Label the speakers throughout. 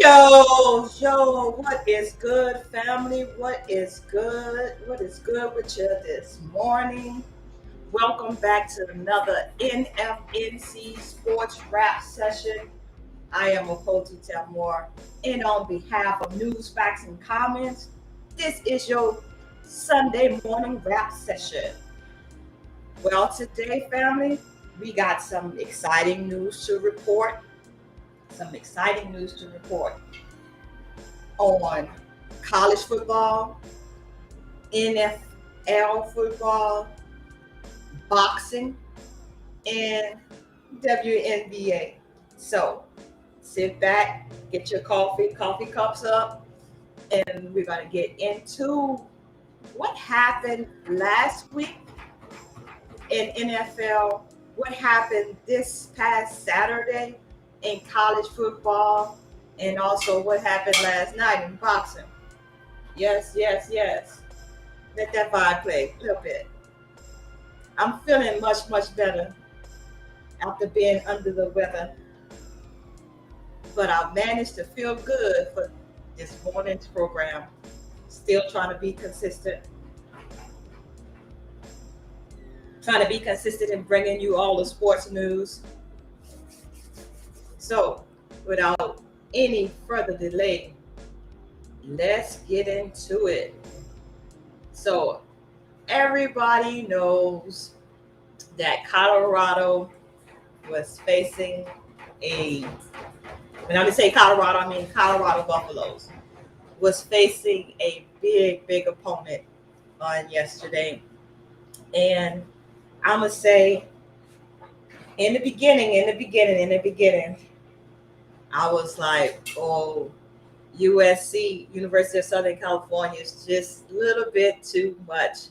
Speaker 1: What is good, family? What is good? What is good with you this morning? Welcome back to another NFNC Sports Rap Session. I am Achoti Tamar, and on behalf of News, Facts, and Comments, this is your Sunday morning rap session. Well, today, family, we got some exciting news to report. Some exciting news to report on college football, NFL football, boxing, and WNBA. So sit back, get your coffee cups up, and we're going to get into what happened last week in NFL, what happened this past Saturday in college football, and also what happened last night in boxing. Yes, yes, yes. Let that vibe play a little bit. I'm feeling much, much better after being under the weather, but I managed to feel good for this morning's program. Still trying to be consistent in bringing you all the sports news. So, without any further delay, let's get into it. So, everybody knows that Colorado was facing when I say Colorado, I mean Colorado Buffaloes, was facing a big, big opponent on yesterday. And I'm going to say, in the beginning, I was like, oh, USC, University of Southern California, is just a little bit too much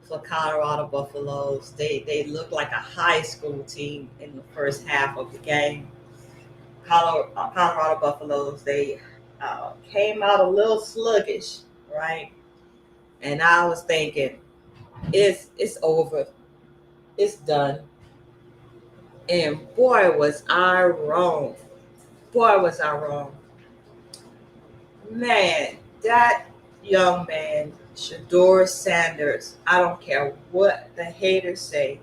Speaker 1: for Colorado Buffaloes. They look like a high school team in the first half of the game. Colorado Buffaloes, they came out a little sluggish, right? And I was thinking, it's over, it's done. And boy, was I wrong. Boy, was I wrong. Man, that young man, Shador Sanders, I don't care what the haters say,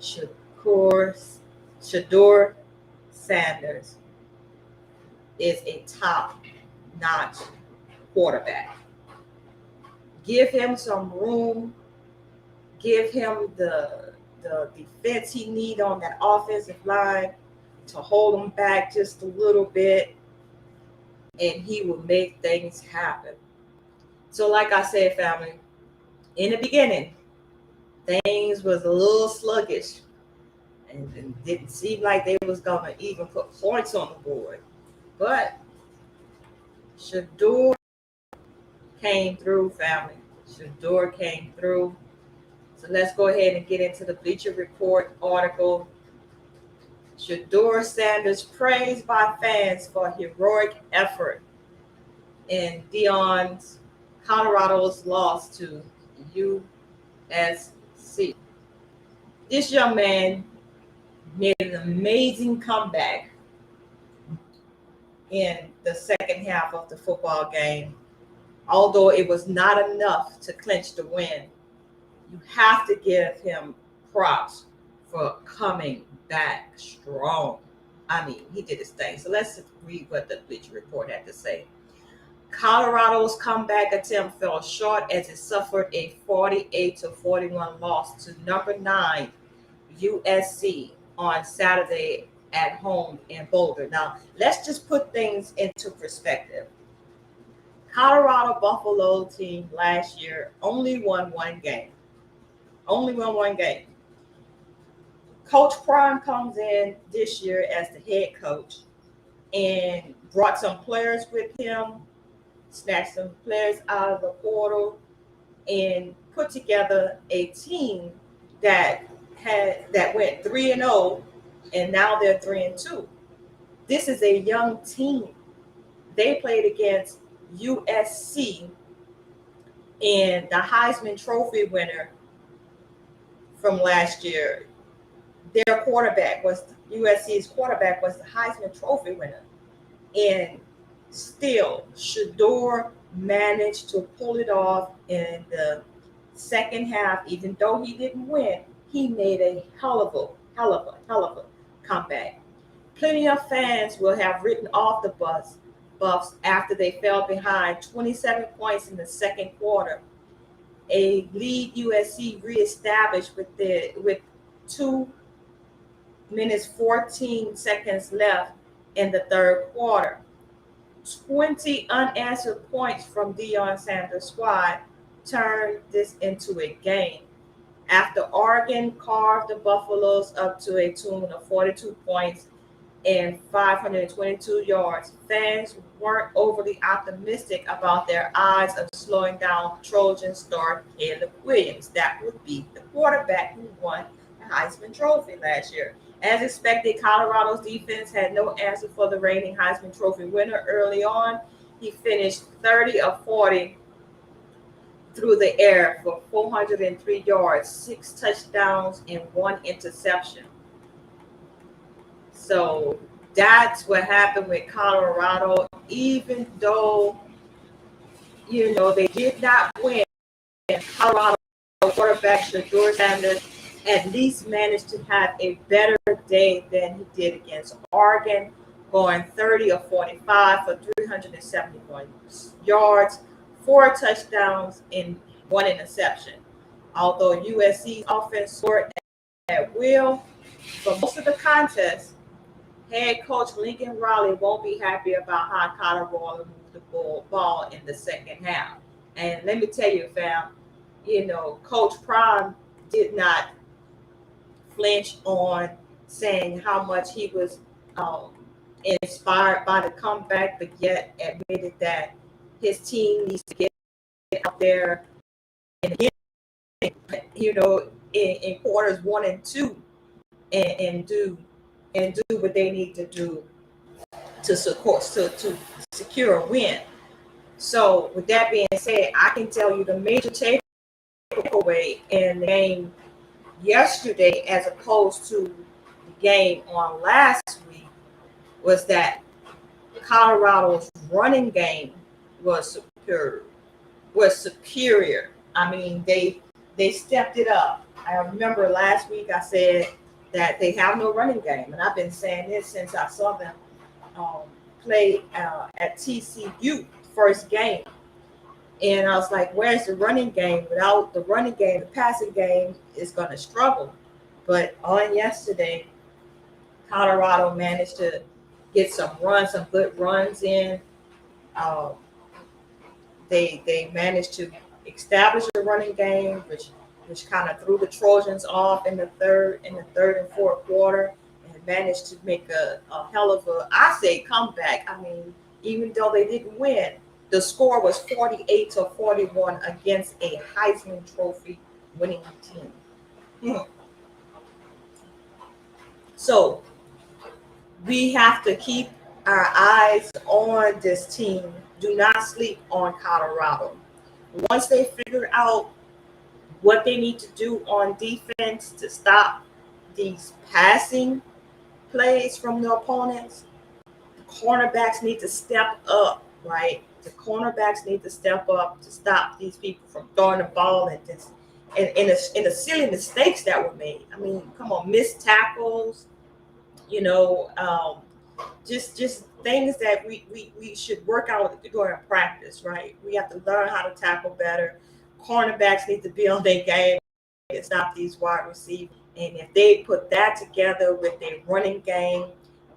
Speaker 1: Shador Sanders is a top-notch quarterback. Give him some room. Give him the defense he need on that offensive line to hold him back just a little bit, and he will make things happen. So, like I said, family, in the beginning, things was a little sluggish, and didn't seem like they was gonna even put points on the board. But Shador came through, family. Shador came through. So let's go ahead and get into the Bleacher Report article. Shador Sanders praised by fans for heroic effort in Colorado's loss to USC. This young man made an amazing comeback in the second half of the football game. Although it was not enough to clinch the win, you have to give him props for coming back strong. I mean, he did his thing. So let's read what the Bleacher Report had to say. Colorado's comeback attempt fell short as it suffered a 48-41 loss to number 9 USC on Saturday at home in Boulder. Now, let's just put things into perspective. Colorado Buffalo team last year only won one game. Coach Prime comes in this year as the head coach and brought some players with him, snatched some players out of the portal, and put together a team that went 3-0, and now they're 3-2. This is a young team. They played against USC, and the Heisman Trophy winner from last year, USC's quarterback was the Heisman Trophy winner. And Still, Shador managed to pull it off in the second half. Even though he didn't win, he made a hell of a comeback. Plenty of fans will have written off the Buffs after they fell behind 27 points in the second quarter. A lead USC reestablished with 2 minutes 14 seconds left in the third quarter. 20 unanswered points from Deion Sanders' squad turned this into a game. After Oregon carved the Buffaloes up to a tune of 42 points and 522 yards, fans weren't overly optimistic about their odds of slowing down Trojan star Caleb Williams. That would be the quarterback who won the Heisman Trophy last year. As expected, Colorado's defense had no answer for the reigning Heisman Trophy winner early on. He finished 30 of 40 through the air for 403 yards, 6 touchdowns, and 1 interception. So that's what happened with Colorado. Even though, they did not win, Colorado quarterback Shador Sanders at least managed to have a better day than he did against Oregon, going 30 of 45 for 371 yards, 4 touchdowns, and 1 interception. Although USC's offense scored at will for most of the contest, head coach Lincoln Riley won't be happy about how Colorado moved the ball in the second half. And let me tell you, fam, Coach Prime did not flinch on saying how much he was inspired by the comeback, but yet admitted that his team needs to get out there and again, in quarters 1 and 2 and do what they need to do to secure a win. So with that being said, I can tell you the major takeaway in the game yesterday as opposed to the game on last week was that Colorado's running game was superior. I mean, they stepped it up. I remember last week I said that they have no running game, and I've been saying this since I saw them play at TCU first game. And I was like, where's the running game? Without the running game, the passing game is going to struggle. But on yesterday, Colorado managed to get some good runs in. They managed to establish a running game, which kind of threw the Trojans off in the third and fourth quarter, and managed to make a hell of a comeback. I mean, even though they didn't win, the score was 48-41 against a Heisman Trophy winning team. So we have to keep our eyes on this team. Do not sleep on Colorado. Once they figure out what they need to do on defense to stop these passing plays from the opponents, the cornerbacks need to step up, right? The cornerbacks need to step up to stop these people from throwing the ball and the silly mistakes that were made. I mean, come on, missed tackles, just things that we should work out during practice, right? We have to learn how to tackle better. Cornerbacks need to be on their game and stop these wide receivers. And if they put that together with their running game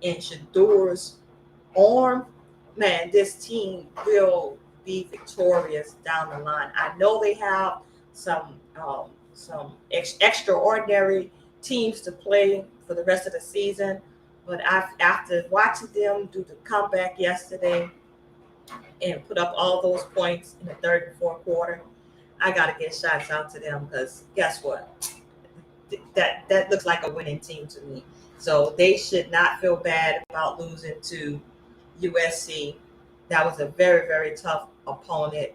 Speaker 1: and Shador's arm, man, this team will be victorious down the line. I know they have some extraordinary teams to play for the rest of the season, but after watching them do the comeback yesterday and put up all those points in the third and fourth quarter, I got to get shots out to them because guess what? That looks like a winning team to me. So they should not feel bad about losing to USC. That was a very, very tough opponent.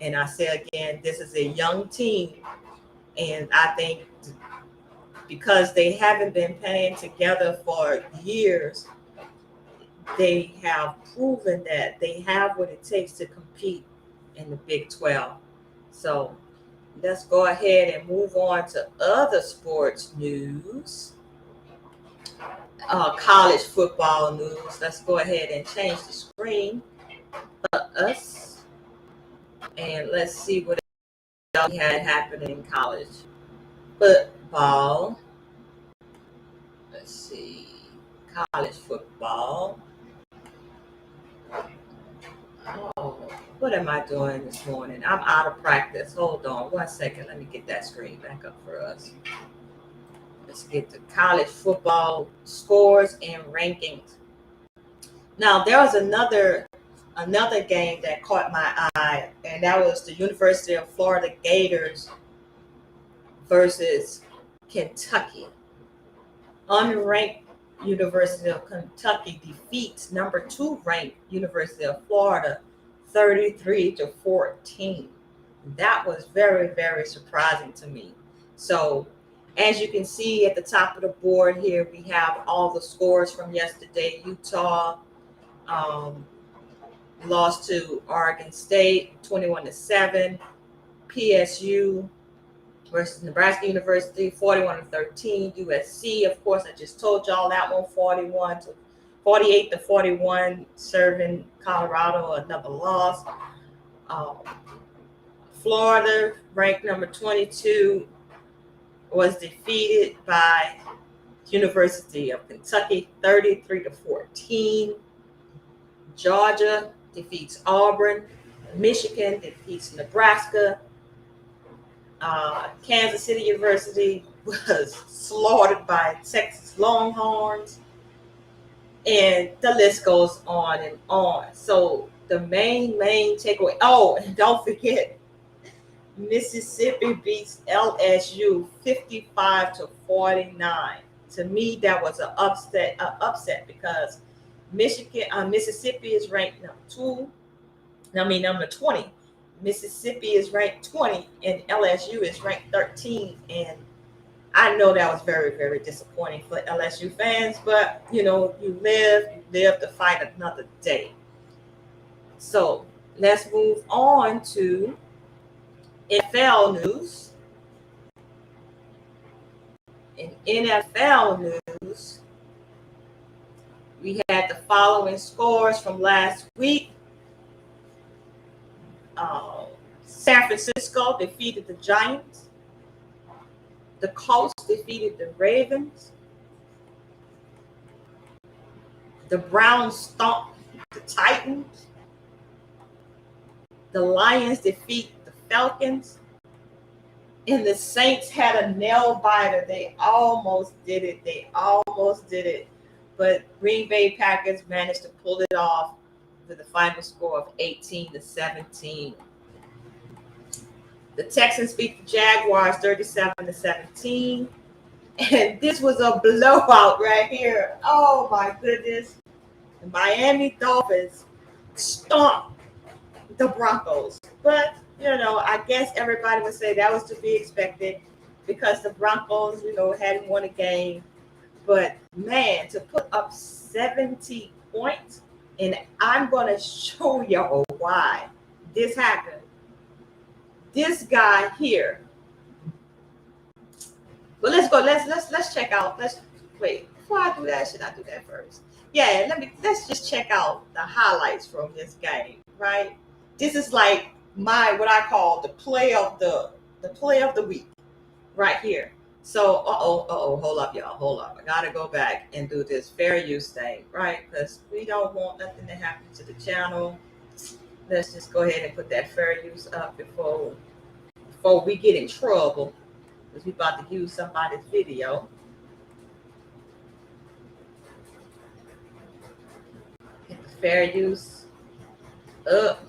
Speaker 1: And I say again, this is a young team. And I think because they haven't been playing together for years, they have proven that they have what it takes to compete in the Big 12. So let's go ahead and move on to other sports news. College football news. Let's go ahead and change the screen for us, and let's see what else we had happening in college football. Let's see, college football. Oh, what am I doing this morning? I'm out of practice. Hold on 1 second. Let me get that screen back up for us. Let's get the college football scores and rankings. Now, there was another game that caught my eye, and that was the University of Florida Gators versus Kentucky. Unranked University of Kentucky defeats number 2 ranked University of Florida 33-14. That was very, very surprising to me. So, as you can see at the top of the board here, we have all the scores from yesterday. Utah lost to Oregon State 21-7. PSU versus Nebraska University 41-13. USC, of course, I just told y'all that one, 48-41, serving Colorado another loss. Florida, ranked number 22, was defeated by University of Kentucky 33-14. Georgia defeats Auburn. Michigan defeats Nebraska. Kansas City University was slaughtered by Texas Longhorns. And the list goes on and on. So the main takeaway. Oh, and don't forget, Mississippi beats LSU 55-49. To me, that was an upset because Mississippi is ranked number 20. Mississippi is ranked 20 and LSU is ranked 13. And I know that was very, very disappointing for LSU fans, but you live to fight another day. So let's move on to NFL news. In NFL news, we had the following scores from last week. San Francisco defeated the Giants. The Colts defeated the Ravens. The Browns stomped the Titans. The Lions defeat the Falcons. And the Saints had a nail biter. They almost did it. But Green Bay Packers managed to pull it off with a final score of 18-17. The Texans beat the Jaguars 37-17. And this was a blowout right here. Oh my goodness. The Miami Dolphins stomped the Broncos. But, I guess everybody would say that was to be expected because the Broncos, hadn't won a game. But man, to put up 70 points, and I'm going to show y'all why this happened. This guy here. But let's go. Let's check out. Wait. Before I do that, should I do that first? Yeah. Let's just check out the highlights from this game. Right. This is like what I call the play of the week. Right here. So, hold up, y'all. Hold up. I gotta go back and do this fair use thing, right? Because we don't want nothing to happen to the channel. Let's just go ahead and put that fair use up before we get in trouble, because we about to use somebody's video. Get the fair use up.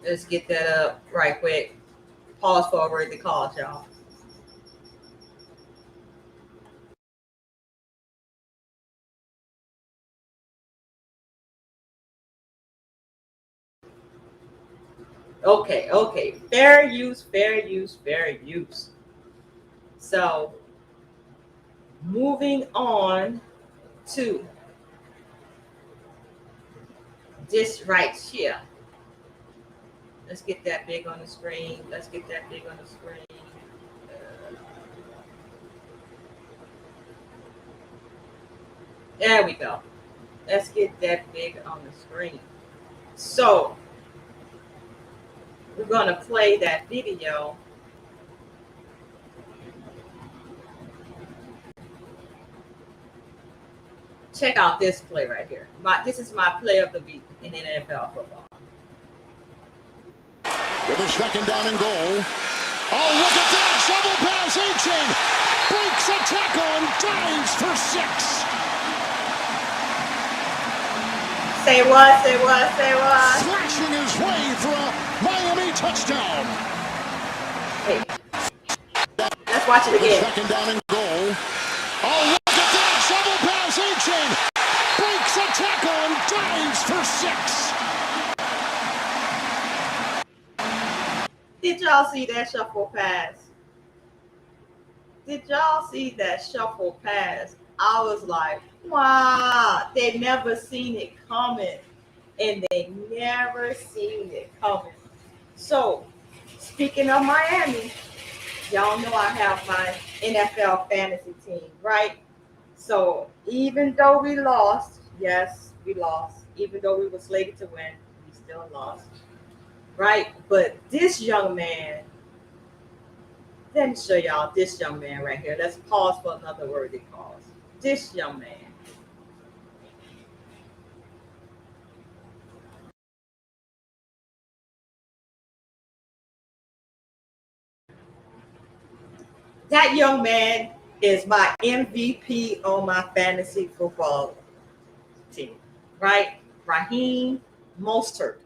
Speaker 1: Let's get that up right quick. Pause for a word to call, y'all. Okay. Fair use. So, moving on to this right here. Let's get that big on the screen. Let's get that big on the screen. There we go. Let's get that big on the screen. So we're going to play that video. Check out this play right here. This is my play of the week in NFL football.
Speaker 2: With a second down and goal. Oh, look at that. Shovel pass. A-Chain breaks a tackle and dives for 6.
Speaker 1: Say what, say what, say what.
Speaker 2: Slashing his way for a Miami touchdown.
Speaker 1: Hey, let's watch it again.
Speaker 2: Second down and goal. Oh, look at that. Shovel pass. A-Chain breaks a tackle and dives for 6.
Speaker 1: Did y'all see that shuffle pass? Did y'all see that shuffle pass? I was like, wow, they never seen it coming. And they never seen it coming. So, speaking of Miami, y'all know I have my NFL fantasy team, right? So, even though we lost, yes, we lost. Even though we were slated to win, we still lost. Right? But this young man, let me show y'all this young man right here. Let's pause for another worthy cause. This young man. That young man is my MVP on my fantasy football team, right? Raheem Mostert.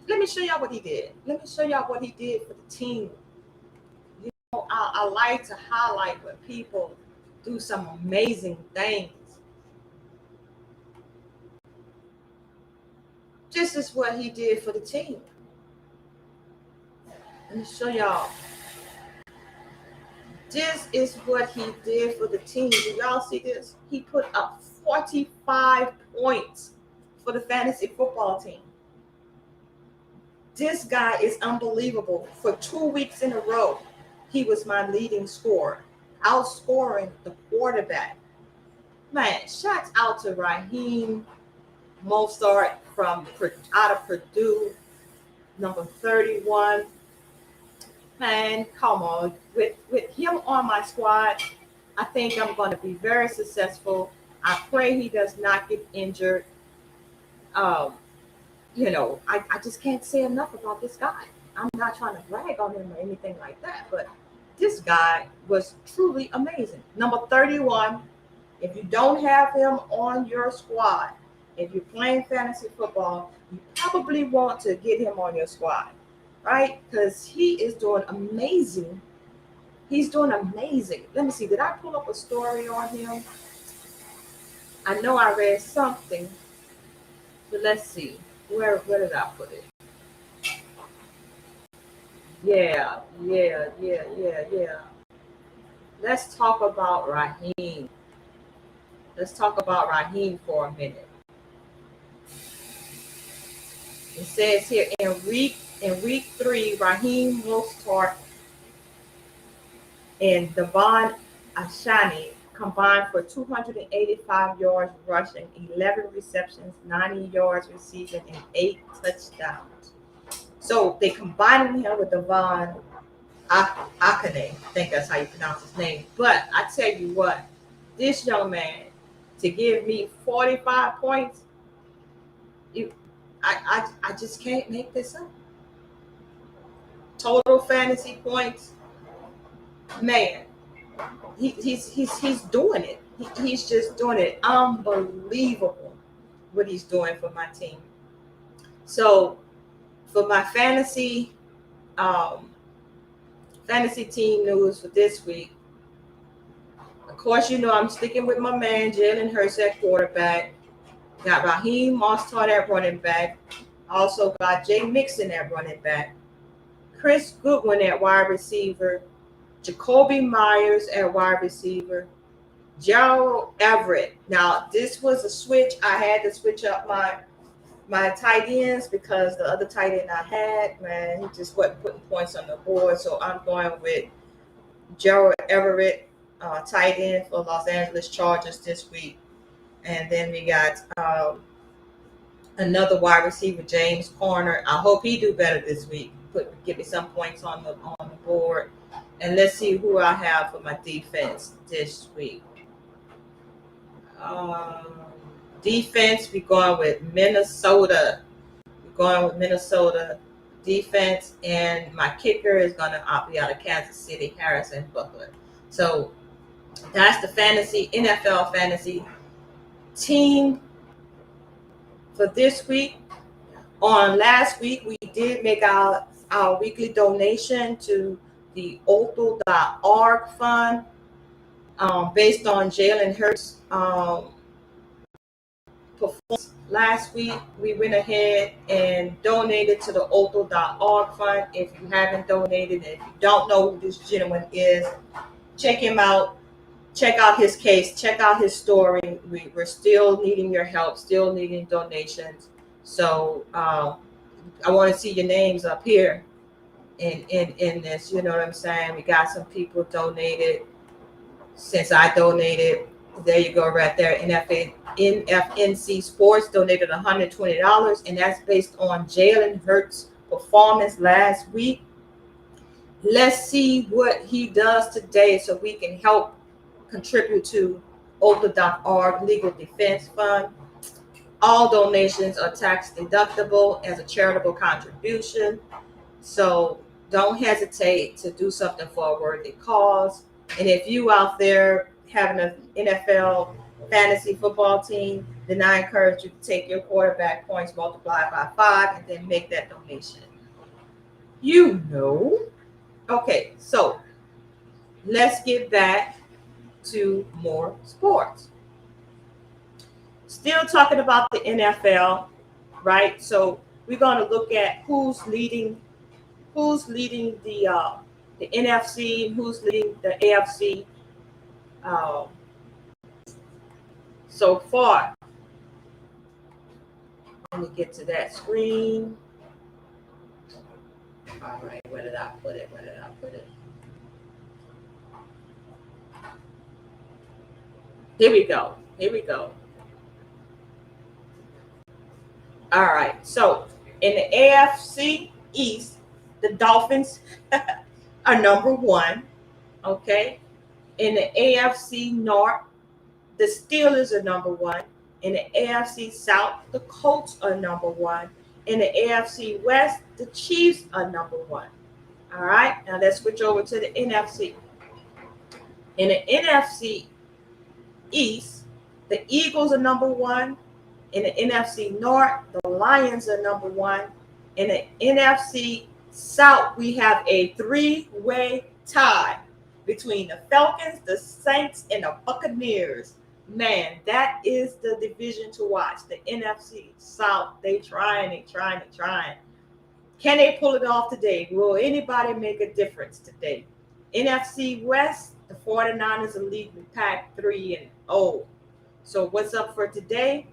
Speaker 1: Let me show y'all what he did. Let me show y'all what he did for the team. You know, I like to highlight when people do some amazing things. This is what he did for the team. Let me show y'all. This is what he did for the team. Do y'all see this? He put up 45 points for the fantasy football team. This guy is unbelievable. For 2 weeks in a row, he was my leading scorer, outscoring the quarterback. Man, shouts out to Raheem Mostert out of Purdue, number 31. Man, come on. With him on my squad, I think I'm going to be very successful. I pray he does not get injured. You know, I just can't say enough about this guy. I'm not trying to brag on him or anything like that, but this guy was truly amazing. Number 31, if you don't have him on your squad, if you're playing fantasy football, you probably want to get him on your squad, right? Because he is doing amazing. He's doing amazing. Let me see. Did I pull up a story on him? I know I read something, but let's see. Where did I put it? Yeah. Let's talk about Raheem. Let's talk about Raheem for a minute. It says here in week 3, Raheem Mostert and Devon Achoti combined for 285 yards rushing, 11 receptions, 90 yards receiving, and 8 touchdowns. So they combined him with Devon Achoti. I think that's how you pronounce his name. But I tell you what, this young man, to give me 45 points, I just can't make this up. Total fantasy points, man. He's doing it. He's just doing it. Unbelievable what he's doing for my team. So for my fantasy team news for this week, of course, you know I'm sticking with my man Jalen Hurts at quarterback. Got Raheem Mostert at running back. Also got Jay Mixon at running back. Chris Goodwin at wide receiver. Jacoby Myers at wide receiver. Gerald Everett. Now, this was a switch. I had to switch up my tight ends because the other tight end I had, man, he just wasn't putting points on the board. So I'm going with Gerald Everett, tight end for Los Angeles Chargers this week. And then we got another wide receiver, James Conner. I hope he do better this week. Give me some points on the board. And let's see who I have for my defense this week. Defense, we're going with Minnesota. Defense, and my kicker is going to be out of Kansas City, Harrison Butker. So that's the NFL fantasy team for this week. On last week, we did make our weekly donation to the Otto.org fund based on Jalen Hurts' performance last week. We went ahead and donated to the Otto.org fund. If you haven't donated, and if you don't know who this gentleman is, check him out. Check out his case. Check out his story. We're still needing your help, still needing donations. So I want to see your names up here in this. You know what I'm saying? We got some people donated. Since I donated, there you go right there. NFNC Sports donated $120, and that's based on Jalen Hurts' performance last week. Let's see what he does today so we can help contribute to Otto.org Legal Defense Fund. All donations are tax deductible as a charitable contribution. So don't hesitate to do something for a worthy cause. And if you out there having an NFL fantasy football team, then I encourage you to take your quarterback points multiplied by 5 and then make that donation. You know. Okay, so let's get back to more sports. Still talking about the NFL, right? So we're going to look at who's leading the NFC, who's leading the AFC so far. Let me get to that screen. All right, where did I put it? Here we go. All right, so in the AFC East, the Dolphins are number 1, okay? In the AFC North, the Steelers are number 1. In the AFC South, the Colts are number 1. In the AFC West, the Chiefs are number 1. All right, now let's switch over to the NFC. In the NFC East, the Eagles are number 1. In the NFC North, the Lions are number 1. In the NFC South, we have a 3-way tie between the Falcons, the Saints, and the Buccaneers. Man, that is the division to watch. The NFC South, they trying. Can they pull it off today? Will anybody make a difference today? NFC West, the 49ers are leading the pack 3-0. So what's up for today?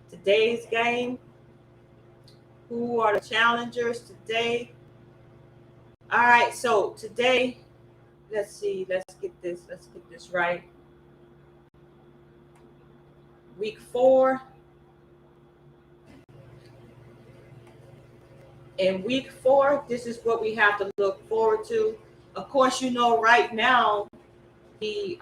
Speaker 1: Today's game. Who are the challengers today? All right, so today, let's see, let's get this right. Week 4. In week 4, this is what we have to look forward to. Of course, you know right now the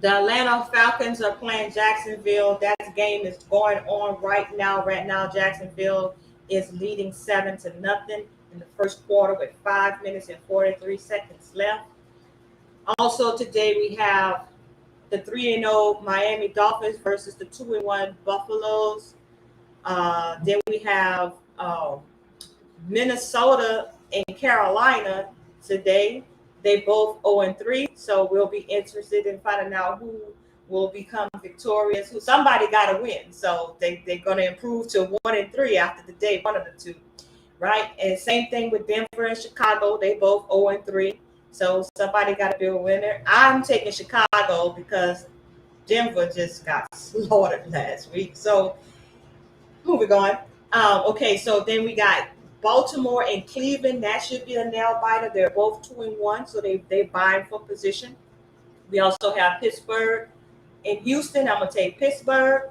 Speaker 1: Atlanta Falcons are playing Jacksonville. That game is going on right now. Jacksonville is leading 7-0 in the first quarter with 5 minutes and 43 seconds left. Also today we have the 3-0 Miami Dolphins versus the 2-1 Buffaloes. Then we have Minnesota and Carolina today. They both 0-3, so we'll be interested in finding out who will become victorious. Somebody got to win, so they're going to improve to 1-3 after the day, one of the two, right? And same thing with Denver and Chicago. They both 0-3. So somebody got to be a winner. I'm taking Chicago because Denver just got slaughtered last week. So moving on. Okay, so then we got Baltimore and Cleveland. That should be a nail biter. They're both 2-1, so they vying for position. We also have Pittsburgh and Houston. I'm gonna take Pittsburgh.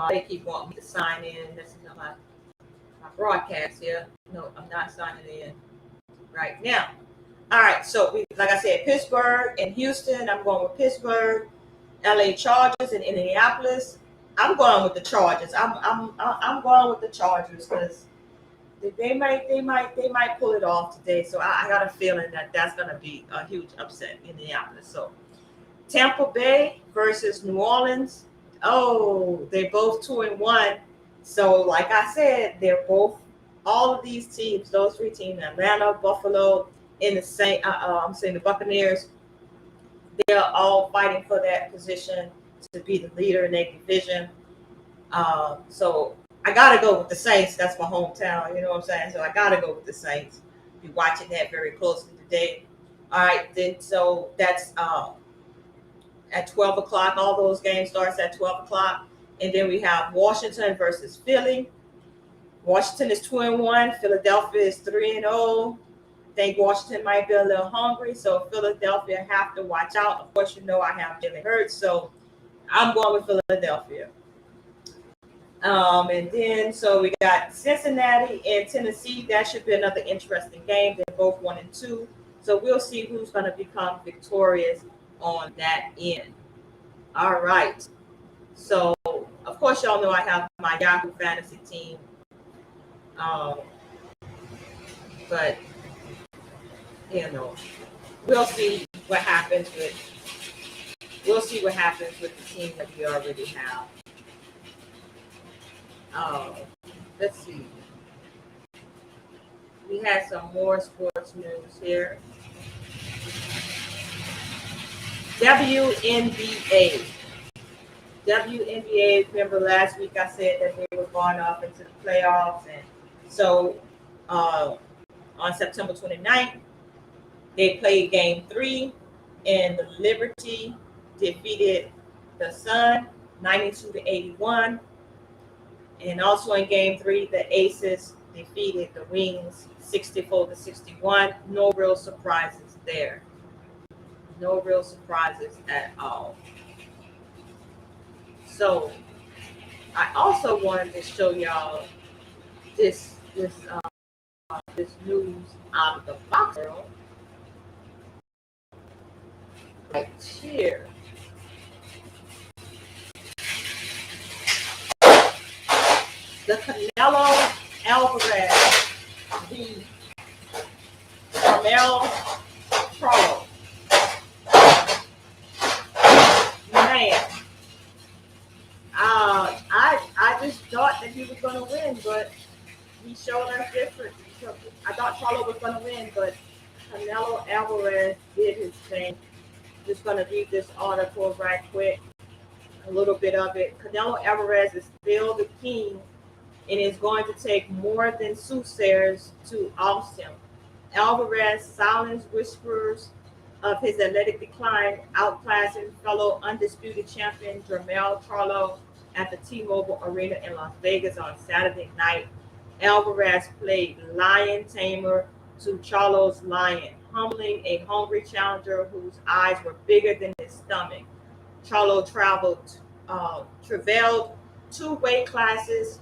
Speaker 1: They keep wanting me to sign in. This is my broadcast here. No, I'm not signing in right now. All right, so like I said, Pittsburgh and Houston. I'm going with Pittsburgh. LA Chargers and Indianapolis. I'm going with the Chargers. I'm going with the Chargers because they might pull it off today. So I got a feeling that that's going to be a huge upset in Indianapolis. So Tampa Bay versus New Orleans. Oh, they're both 2-1. So like I said, they're both all of these teams. Those three teams: Atlanta, Buffalo, and the same. I'm saying the Buccaneers. They're all fighting for that position to be the leader in their division. So I got to go with the Saints. That's my hometown. You know what I'm saying? So I got to go with the Saints. Be watching that very closely today. All right. Then so that's at 12 o'clock. All those games starts at 12 o'clock. And then we have Washington versus Philly. Washington is 2-1. Philadelphia is 3-0. Think Washington might be a little hungry, so Philadelphia have to watch out. Of course, you know I have Jalen Hurts, so I'm going with Philadelphia. And then so we got Cincinnati and Tennessee. That should be another interesting game. They're both 1-2, so we'll see who's going to become victorious on that end. All right. So of course, y'all know I have my Yahoo Fantasy team, but. You know, we'll see what happens with the team that we already have. Let's see. We had some more sports news here. WNBA. Remember last week I said that they were going off into the playoffs, and so on September 29th. They played game 3, and the Liberty defeated the Sun 92-81. And also in game 3, the Aces defeated the Wings 64-61. No real surprises there. No real surprises at all. So I also wanted to show y'all this news out of the box world. Right here. The Canelo Alavarez, the Jermell Charlo. Man, I just thought that he was going to win, but he showed us different. I thought Charlo was going to win, but Canelo Alavarez did his thing. Just going to read this article right quick, a little bit of it. Canelo Alavarez is still the king and is going to take more than soothsayers to oust him. Alvarez silenced whisperers of his athletic decline, outclassing fellow undisputed champion Jermell Charlo at the T-Mobile Arena in Las Vegas on Saturday night. Alvarez played lion tamer to Charlo's lion, humbling a hungry challenger whose eyes were bigger than his stomach. Charlo traveled two weight classes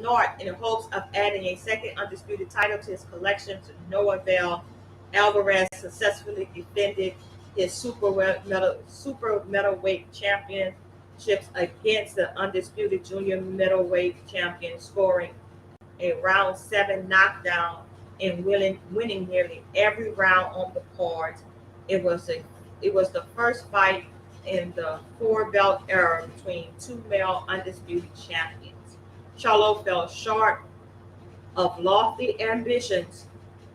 Speaker 1: north in hopes of adding a second undisputed title to his collection to no avail. Alvarez successfully defended his super middleweight championships against the undisputed junior middleweight champion, scoring a round 7 knockdown and winning nearly every round on the cards. It was the first fight in the 4-belt era between two male undisputed champions. Charlo fell short of lofty ambitions,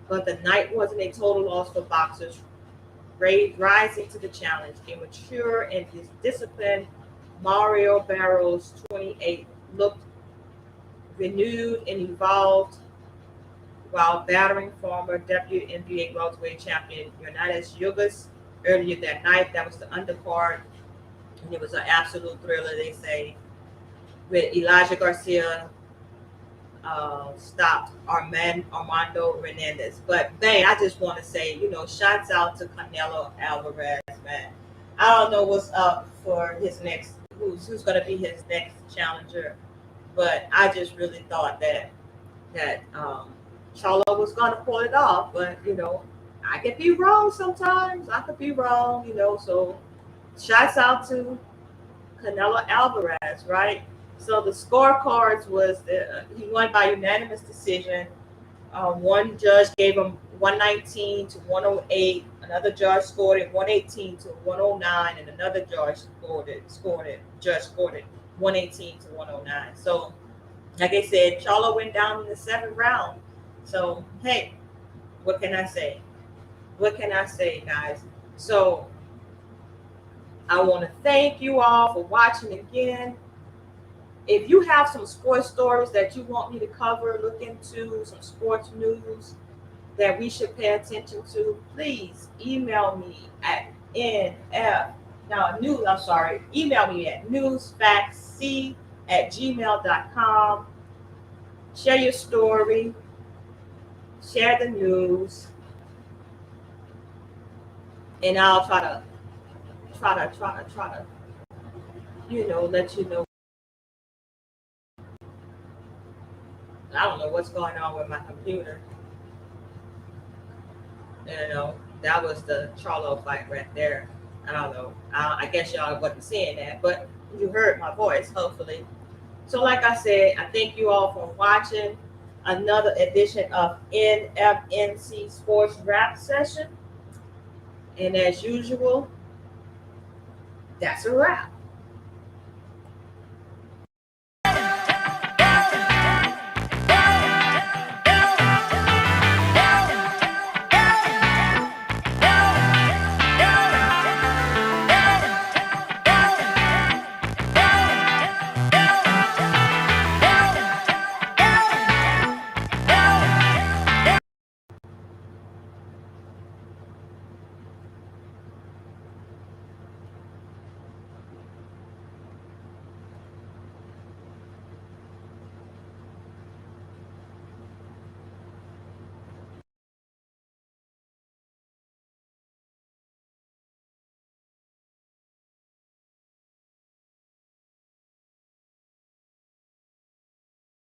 Speaker 1: but the night wasn't a total loss for boxers rising to the challenge. A mature and disciplined Mario Barrios, 28, looked renewed and evolved while battering former WNBA welterweight champion Unitas Yugas earlier that night. That was the undercard, and it was an absolute thriller, they say, with Elijah Garcia stopped Armando Hernandez. But man, I just want to say, shouts out to Canelo Alvarez, man. I don't know what's up for his next, who's going to be his next challenger, but I just really thought that Charlo was going to pull it off. But I could be wrong sometimes. I could be wrong, So shouts out to Canelo Alvarez, right? So the scorecards was he won by unanimous decision. One judge gave him 119 to 108. Another judge scored it 118 to 109, and another judge scored it 118 to 109. So, like I said, Charlo went down in the 7th round. So, hey, what can I say? What can I say, guys? So, I want to thank you all for watching again. If you have some sports stories that you want me to cover, look into some sports news that we should pay attention to, please email me at email me at newsfactc@gmail.com. Share your story, share the news, and I'll try to let you know. I don't know what's going on with my computer. That was the Charlo fight right there. I don't know. I guess y'all wasn't seeing that, but you heard my voice, hopefully. So like I said, I thank you all for watching another edition of NFNC Sports Rap Session. And as usual, that's a wrap.